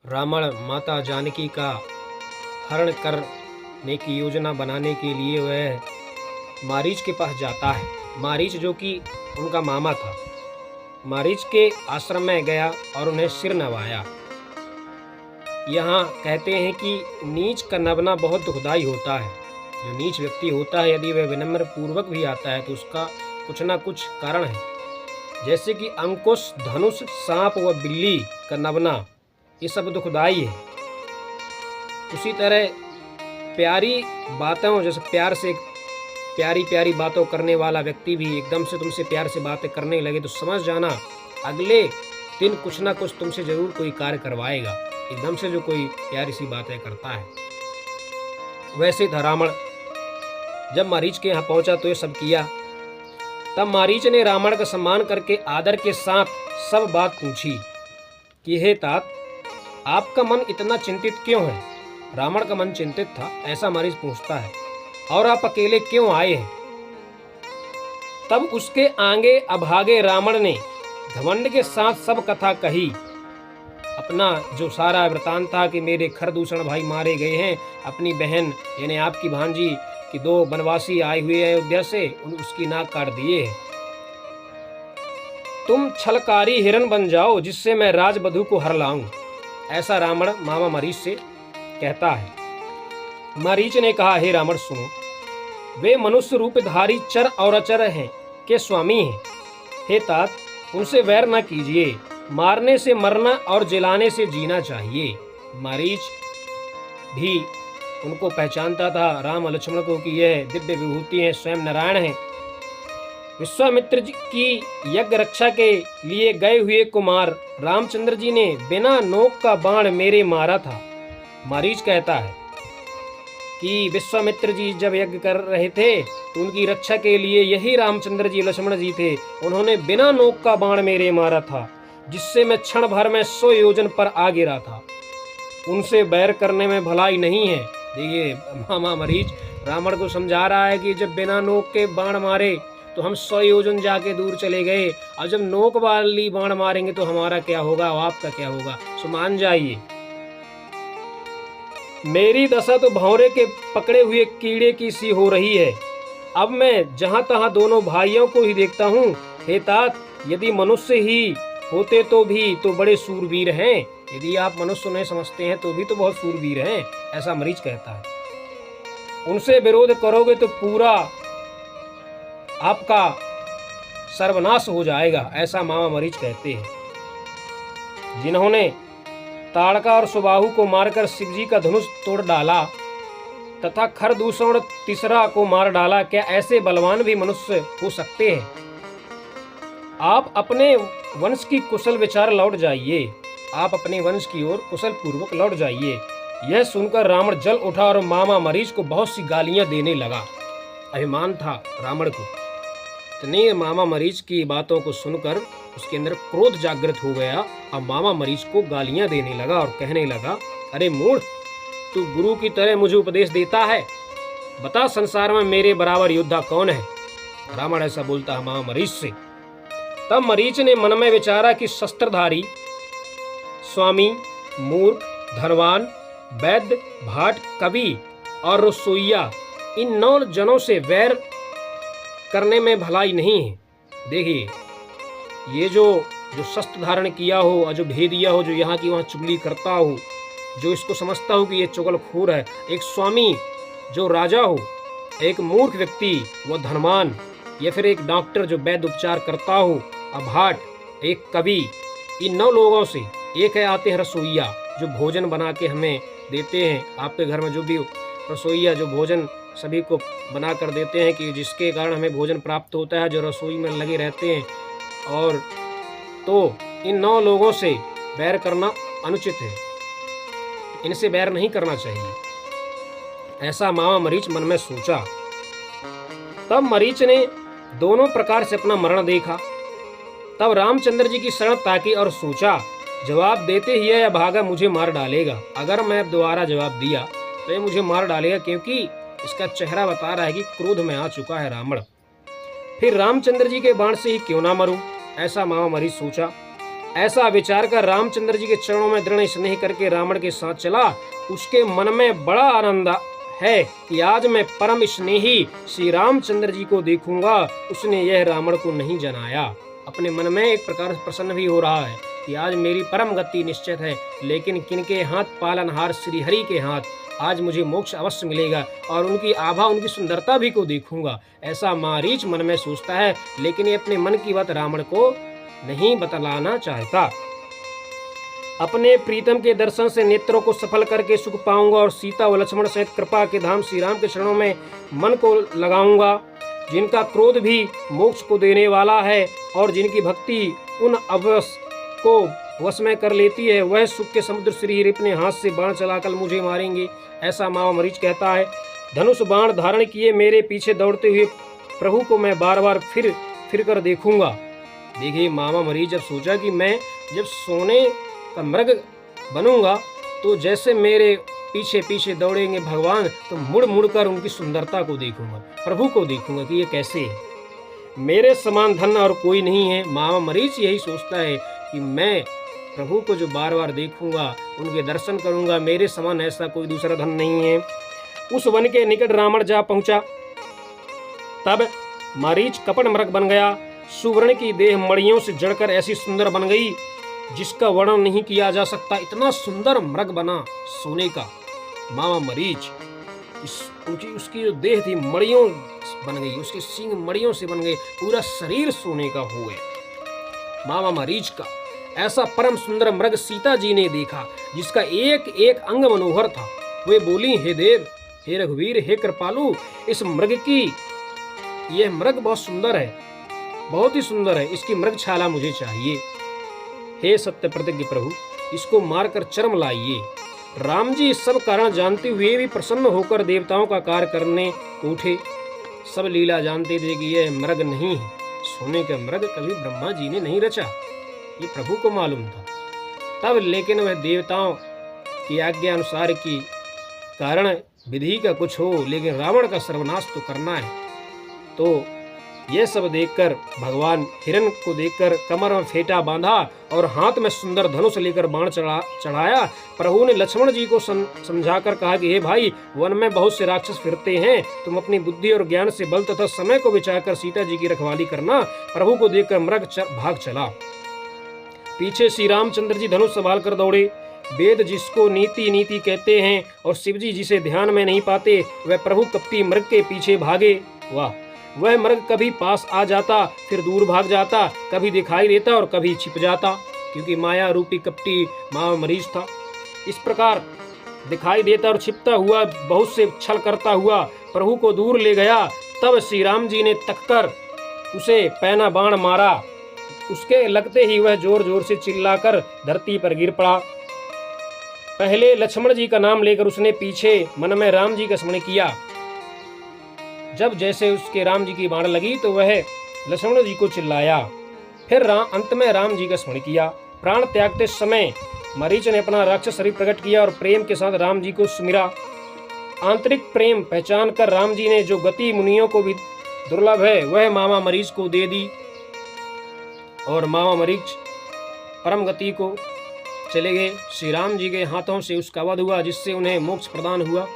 रावण माता जानकी का हरण करने की योजना बनाने के लिए वह मारीच के पास जाता है। मारीच जो कि उनका मामा था, मारीच के आश्रम में गया और उन्हें सिर नवाया। यहाँ कहते हैं कि नीच का नभना बहुत दुखदाई होता है। जो नीच व्यक्ति होता है, यदि वह विनम्र पूर्वक भी आता है तो उसका कुछ ना कुछ कारण है। जैसे कि अंकुश, धनुष, सांप व बिल्ली का नभना, ये सब दुखदाई है। उसी तरह प्यारी बातों, जैसे प्यार से प्यारी प्यारी बातों करने वाला व्यक्ति भी एकदम से तुमसे प्यार से बातें करने लगे तो समझ जाना अगले दिन कुछ ना कुछ तुमसे जरूर कोई कार्य करवाएगा। एकदम से जो कोई प्यारी सी बातें करता है। वैसे था रावण। जब मारीच के यहाँ पहुंचा तो ये सब किया। तब मारीच ने रावण का सम्मान करके आदर के साथ सब बात पूछी कि हे तात, आपका मन इतना चिंतित क्यों है? रावण का मन चिंतित था, ऐसा मारीच पूछता है। और आप अकेले क्यों आए हैं? तब उसके आगे अभागे रावण ने घमंड के साथ सब कथा कही। अपना जो सारा वृतांत था कि मेरे खरदूषण भाई मारे गए हैं, अपनी बहन यानी आपकी भांजी कि 2 वनवासी आए हुए हैं अयोध्या से, उसकी नाक काट दिए है। तुम छलकारी हिरण बन जाओ जिससे मैं राजवधू को हर लाऊं, ऐसा रावण मामा मारीच से कहता है। मारीच ने कहा, हे रावण सुनो, वे मनुष्य रूपधारी चर और अचर हैं के स्वामी हैं। हे तात, उनसे वैर न कीजिए। मारने से मरना और जिलाने से जीना चाहिए। मारीच भी उनको पहचानता था, राम और लक्ष्मण को, कि यह दिव्य विभूति है, स्वयं नारायण है। विश्वामित्र जी की यज्ञ रक्षा के लिए गए हुए कुमार रामचंद्र जी ने बिना नोक का बाण मेरे मारा था। मारीच कहता है कि विश्वामित्र जी जब यज्ञ कर रहे थे तो उनकी रक्षा के लिए यही रामचंद्र जी, लक्ष्मण जी थे। उन्होंने बिना नोक का बाण मेरे मारा था, जिससे मैं क्षण भर में 100 योजन पर आ गिरा था। उनसे बैर करने में भलाई नहीं है। देखिए, मामा मारीच रावण को समझा रहा है कि जब बिना नोक के बाण मारे तो हम 100 योजन जाके दूर चले गए, और जब नोक वाली बाण मारेंगे तो हमारा क्या होगा और आपका क्या होगा। सो मान जाइए। मेरी दशा तो भौरे के पकड़े हुए कीड़े की सी हो रही है। अब मैं जहां तहां दोनों भाइयों को ही देखता हूँ। हे तात, यदि मनुष्य ही होते तो भी तो बड़े सूरवीर हैं। यदि आप मनुष्य नहीं समझते हैं तो भी तो बहुत सूरवीर हैं, ऐसा मारीच कहता है। उनसे विरोध करोगे तो पूरा आपका सर्वनाश हो जाएगा, ऐसा मामा मारीच कहते हैं। जिन्होंने ताड़का और सुबाहु को मारकर शिवजी का धनुष तोड़ डाला तथा खरदूषण तीसरा को मार डाला, क्या ऐसे बलवान भी मनुष्य हो सकते हैं? आप अपने वंश की कुशल विचार लौट जाइए। आप अपने वंश की ओर कुशल पूर्वक लौट जाइए। यह सुनकर रावण जल उठा और मामा मारीच को बहुत सी गालियां देने लगा। अभिमान था रावण को। इतने मामा मारीच की बातों को सुनकर उसके अंदर क्रोध जागृत हो गया और मामा मारीच को गालियां देने लगा और कहने लगा, अरे मूढ़, तू गुरु की तरह मुझे उपदेश देता है? बता, संसार में मेरे बराबर योद्धा कौन है? रावण ऐसा बोलता है मामा मारीच से। तब मारीच ने मन में विचारा कि शस्त्रधारी, स्वामी, मूर्ख, धनवान, वैद्य, भाट, कवि और रसोइया, इन 9 जनों से वैर करने में भलाई नहीं है। देखिए, ये जो शस्त्र धारण किया हो और जो भेदिया हो, जो यहाँ की वहाँ चुगली करता हो, जो इसको समझता हो कि ये चुगलखोर है, एक स्वामी जो राजा हो, एक मूर्ख व्यक्ति वो धनवान, या फिर एक डॉक्टर जो वैद्य उपचार करता हो, अभाट, एक कवि, इन 9 लोगों से एक है आते हैं रसोइया, जो भोजन बना के हमें देते हैं। आपके घर में जो भी रसोइया जो भोजन सभी को बना कर देते हैं, कि जिसके कारण हमें भोजन प्राप्त होता है, जो रसोई में लगे रहते हैं। और तो इन 9 लोगों से बैर करना अनुचित है, इनसे बैर नहीं करना चाहिए, ऐसा मामा मारीच मन में सोचा। तब मारीच ने दोनों प्रकार से अपना मरण देखा। तब रामचंद्र जी की शरण ताकी और सोचा, जवाब देते ही यह भागा मुझे मार डालेगा। अगर मैं दोबारा जवाब दिया तो ये मुझे मार डालेगा, क्योंकि इसका चेहरा बता रहा है कि क्रोध में आ चुका है रावण। फिर रामचंद्र जी के बाण से ही क्यों ना मरूं, ऐसा मामा मारीच सोचा। ऐसा विचार कर रामचंद्र जी के चरणों में दृढ़ स्नेह करके रावण के साथ चला। उसके मन में बड़ा आनंद है कि आज मैं परम स्नेही श्री रामचंद्र जी को देखूंगा। उसने यह रावण को नहीं जनाया। अपने मन में एक प्रकार से प्रसन्न भी हो रहा है कि आज मेरी परम गति निश्चित है, लेकिन किनके हाथ? पालनहार श्री हरि के हाथ। आज मुझे मोक्ष अवश्य मिलेगा और उनकी आभा, उनकी सुंदरता भी को देखूंगा, ऐसा मारीच मन में सोचता है। लेकिन ये अपने मन की बात रावण को नहीं बतलाना चाहता। अपने प्रीतम के दर्शन से नेत्रों को सफल करके सुख पाऊंगा और सीता व लक्ष्मण सहित कृपा के धाम श्री राम के चरणों में मन को लगाऊंगा, जिनका क्रोध भी मोक्ष को देने वाला है और जिनकी भक्ति उन अवश्य को वश में कर लेती है। वह सुख के समुद्र श्री हरि अपने हाथ से बाण चलाकर मुझे मारेंगे, ऐसा मामा मरीच कहता है। धनुष बाण धारण किए मेरे पीछे दौड़ते हुए प्रभु को मैं बार बार फिर कर देखूंगा। देखिए, मामा मरीच जब सोचा कि मैं जब सोने का मृग बनूंगा तो जैसे मेरे पीछे पीछे दौड़ेंगे भगवान, तो मुड़ मुड़ कर उनकी सुंदरता को देखूंगा, प्रभु को देखूंगा कि ये कैसे है। मेरे समान धन और कोई नहीं है। मामा मरीच यही सोचता है कि मैं प्रभु को जो बार बार देखूंगा, उनके दर्शन करूंगा, मेरे समान ऐसा कोई दूसरा धन नहीं है। उस वन के निकट रावण जा पहुंचा। तब मरीच कपट मृग बन गया। सुवर्ण की देह मणियों से जड़कर ऐसी सुंदर बन गई जिसका वर्णन नहीं किया जा सकता। इतना सुंदर मृग बना सोने का मामा मरीच। उसकी जो देह थी मणियों बन गई, उसके सींग मणियों से बन गए, पूरा शरीर सोने का हो गया मामा मरीच का। ऐसा परम सुंदर मृग सीता जी ने देखा, जिसका एक एक अंग मनोहर था। वे बोली, हे देव, हे रघुवीर, हे कृपालु, इस मृग की, यह मृग बहुत सुंदर है, बहुत ही सुंदर है, इसकी मृग छाला मुझे चाहिए। हे सत्य प्रतिज्ञ प्रभु, इसको मारकर चर्म लाइए। राम जी सब कारण जानते हुए भी प्रसन्न होकर देवताओं का कार्य करने उठे। सब लीला जानते थे कि यह मृग नहीं है, सोने का मृग कभी ब्रह्मा जी ने नहीं रचा, ये प्रभु को मालूम था। तब लेकिन वह देवताओं की आज्ञा अनुसार की कारण विधि का कुछ हो, लेकिन रावण का सर्वनाश तो करना है। तो यह सब देखकर भगवान हिरण को देखकर कमर में फेटा बांधा और हाथ में सुंदर धनुष लेकर बाण चढ़ाया। प्रभु ने लक्ष्मण जी को समझाकर कहा कि हे भाई, वन में बहुत से राक्षस फिरते हैं, तुम अपनी बुद्धि और ज्ञान से बल तथा समय को बचाकर सीता जी की रखवाली करना। प्रभु को देखकर मृग भाग चला। पीछे श्री रामचंद्र जी धनुष संभाल कर दौड़े। वेद जिसको नीति नीति कहते हैं और शिव जी जिसे ध्यान में नहीं पाते, वह प्रभु कपटी मृग के पीछे भागे। वाह, वह मृग कभी पास आ जाता, फिर दूर भाग जाता, कभी दिखाई देता और कभी छिप जाता, क्योंकि माया रूपी कपटी मामा मरीच था। इस प्रकार दिखाई देता और छिपता हुआ, बहुत से छल करता हुआ प्रभु को दूर ले गया। तब श्री राम जी ने तककर उसे पैना बाण मारा। उसके लगते ही वह जोर जोर से चिल्लाकर धरती पर गिर पड़ा। पहले लक्ष्मण जी का नाम लेकर उसने पीछे मन में राम जी का स्मरण किया। जब जैसे उसके राम जी की बाण लगी तो वह लक्ष्मण जी को चिल्लाया। फिर अंत में राम जी का स्मरण किया। प्राण त्यागते समय मरीच ने अपना राक्षस शरीर प्रकट किया और प्रेम के साथ राम जी को सुमिरा। आंतरिक प्रेम पहचान कर राम जी ने जो गति मुनियों को भी दुर्लभ है, वह मामा मरीच को दे दी और मामा मरीच परम गति को चले गए। श्री राम जी के हाथों से उसका वध हुआ, जिससे उन्हें मोक्ष प्रदान हुआ।